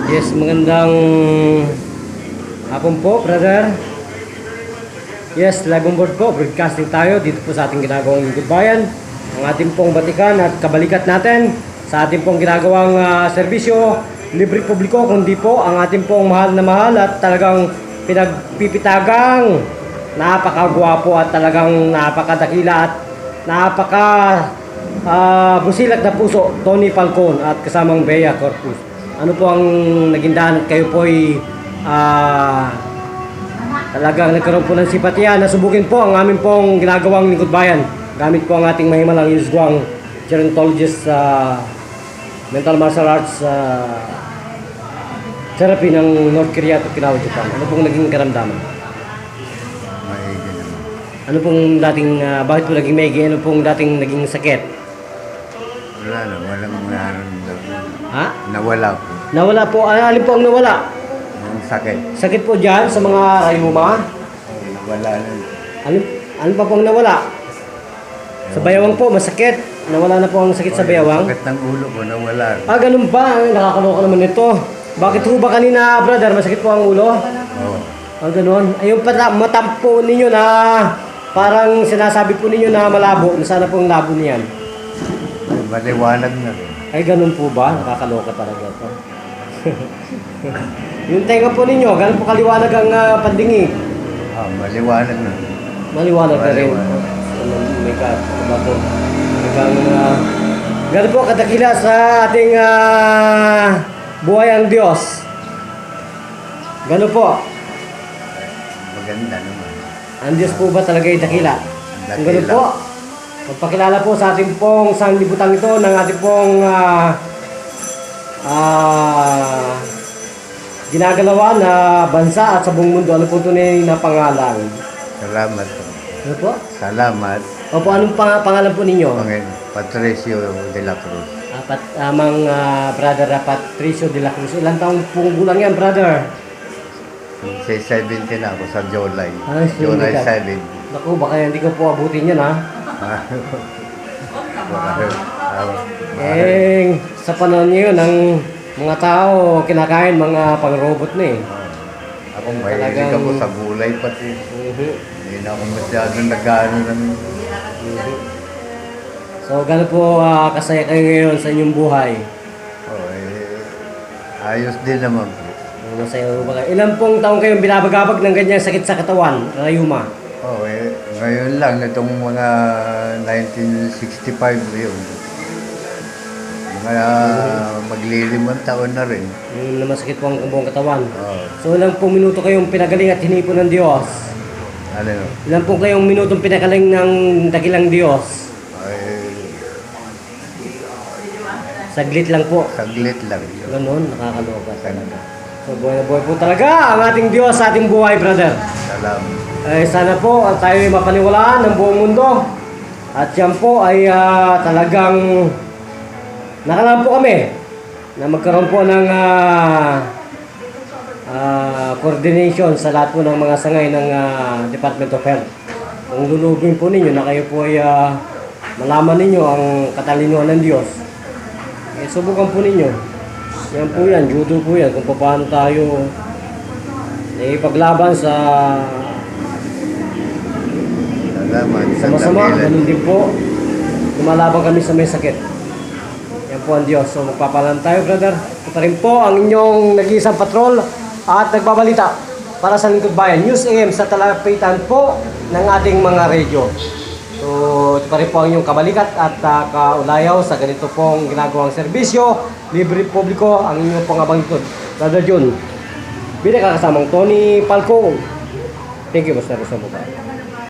Yes, magandang hapon po, brother. Yes, live on board po. Broadcasting tayo dito po sa ating ginagawang lingkod bayan. Ang ating pong batikan at kabalikat natin sa ating pong ginagawang serbisyo, libre publiko, kundi po ang ating pong mahal na mahal at talagang pinagpipitagang napakagwapo at talagang napakadakila at napaka busilat na puso, Tony Falcon at kasamang Bea Corpus. Ano po ang naging daan at kayo po ay talagang nagkaroon po ng simpatiya na subukin po ang aming pong ginagawang lingkod bayan gamit po ang ating mahimalang Yusguang gerontologist mental martial arts therapy ng North Korea at Okinawa, Japan. Ano pong naging karamdaman? Maigi naman. Ano pong dating bakit po naging maigi? Ano pong dating naging sakit? Wala na, walang nararamdaman. Ha? Nawala po. Nawala po. Alin po ang nawala? Yung sakit. Sakit po dyan sa mga rayuma? Nawala na. Ano pa pong nawala? Sa bayawang po, masakit. Nawala na po ang sakit sa bayawang. Sakit ng ulo ko, nawala. Ganun ba? Ay, nakakaloka naman ito. Bakit ho ba kanina, brother, masakit po ang ulo? Oo. Ganun. Ayun pala, matampo ninyo na parang sinasabi po ninyo na malabo. Sana po ang labo niyan. Maliwanag na rin. Ay, ganun po ba? Nakakaloka talaga ito. Yung tenga po ninyo, ganun po kaliwanag ang pandingi. Maliwanag na rin. Maliwanag na rin. Maliwanag. May ka, ano po? Ganun po katakila sa ating buhay ang Diyos. Ganun po. Maganda naman. Ang Diyos po ba talaga ay dakila? Ang ganun Dakila. po. Magpakilala po sa ating pong sanglibutan ito ng ating pong ginagalawan na bansa at sa buong mundo. Ano po tunay na pangalan? Salamat po. Ano po? Salamat. Opo, anong pangalan po ninyo? Panginoon Patricio de la Cruz. Brother Patricio de la Cruz. Ilang taong pong gulang yan, brother? Say 70 na ako sa July. July July ka. 7. Naku, baka hindi ko po abutin yan, ha? Sa panahon niyo, ng mga tao, kinakain mga pang-robot na eh. Ako mahilig ako sa gulay pati. Hindi na ako masyadong nag-ano ng... So, gano'n po kasaya kayo ngayon sa inyong buhay? Ayos din naman po. Masaya po ba kayo? Ilan pong taong kayong binabagabag ng ganyang sakit sa katawan, rayuma? Ngayon lang, itong mga 1965 yun. Mga maglilimang taon na rin. Yung masakit po ang buong katawan. Oo. So, ilang pong minuto kayong pinagaling at hinipon ng Diyos? Ano? Ilang pong kayong minutong pinagaling ng dakilang Diyos? Saglit lang po. Saglit lang. Ganon, nakakaloka talaga. So, buhay na buhay po talaga ang ating Diyos sa ating buhay, brother. Salamat. Sana po tayo ay mapaniwalaan ng buong mundo. At yan po ay talagang nakalaan po kami na magkaroon po ng coordination sa lahat po ng mga sangay ng Department of Health. Kung lulubin po ninyo na kayo po ay malaman ninyo ang katalinuhan ng Diyos, subukan po ninyo. Yan po yan, judo po yan, kung paano tayo ipaglaban sa masama, ganun din po. Lumalaban kami sa may sakit. Yan po ang Diyos. So magpapalan tayo, brother. Ito rin po ang inyong nag-iisang patrol at nagbabalita para sa Lingkod Bayan. News AM sa talapitan po ng ating mga radio. So ito pa rin po ang inyong kabalikat at kaulayaw sa ganito pong ginagawang serbisyo. Libre publiko ang inyong pong abang lingkod. Brother Jun, binakakasamang Tony Falcon. Thank you, Master Rosa Buka.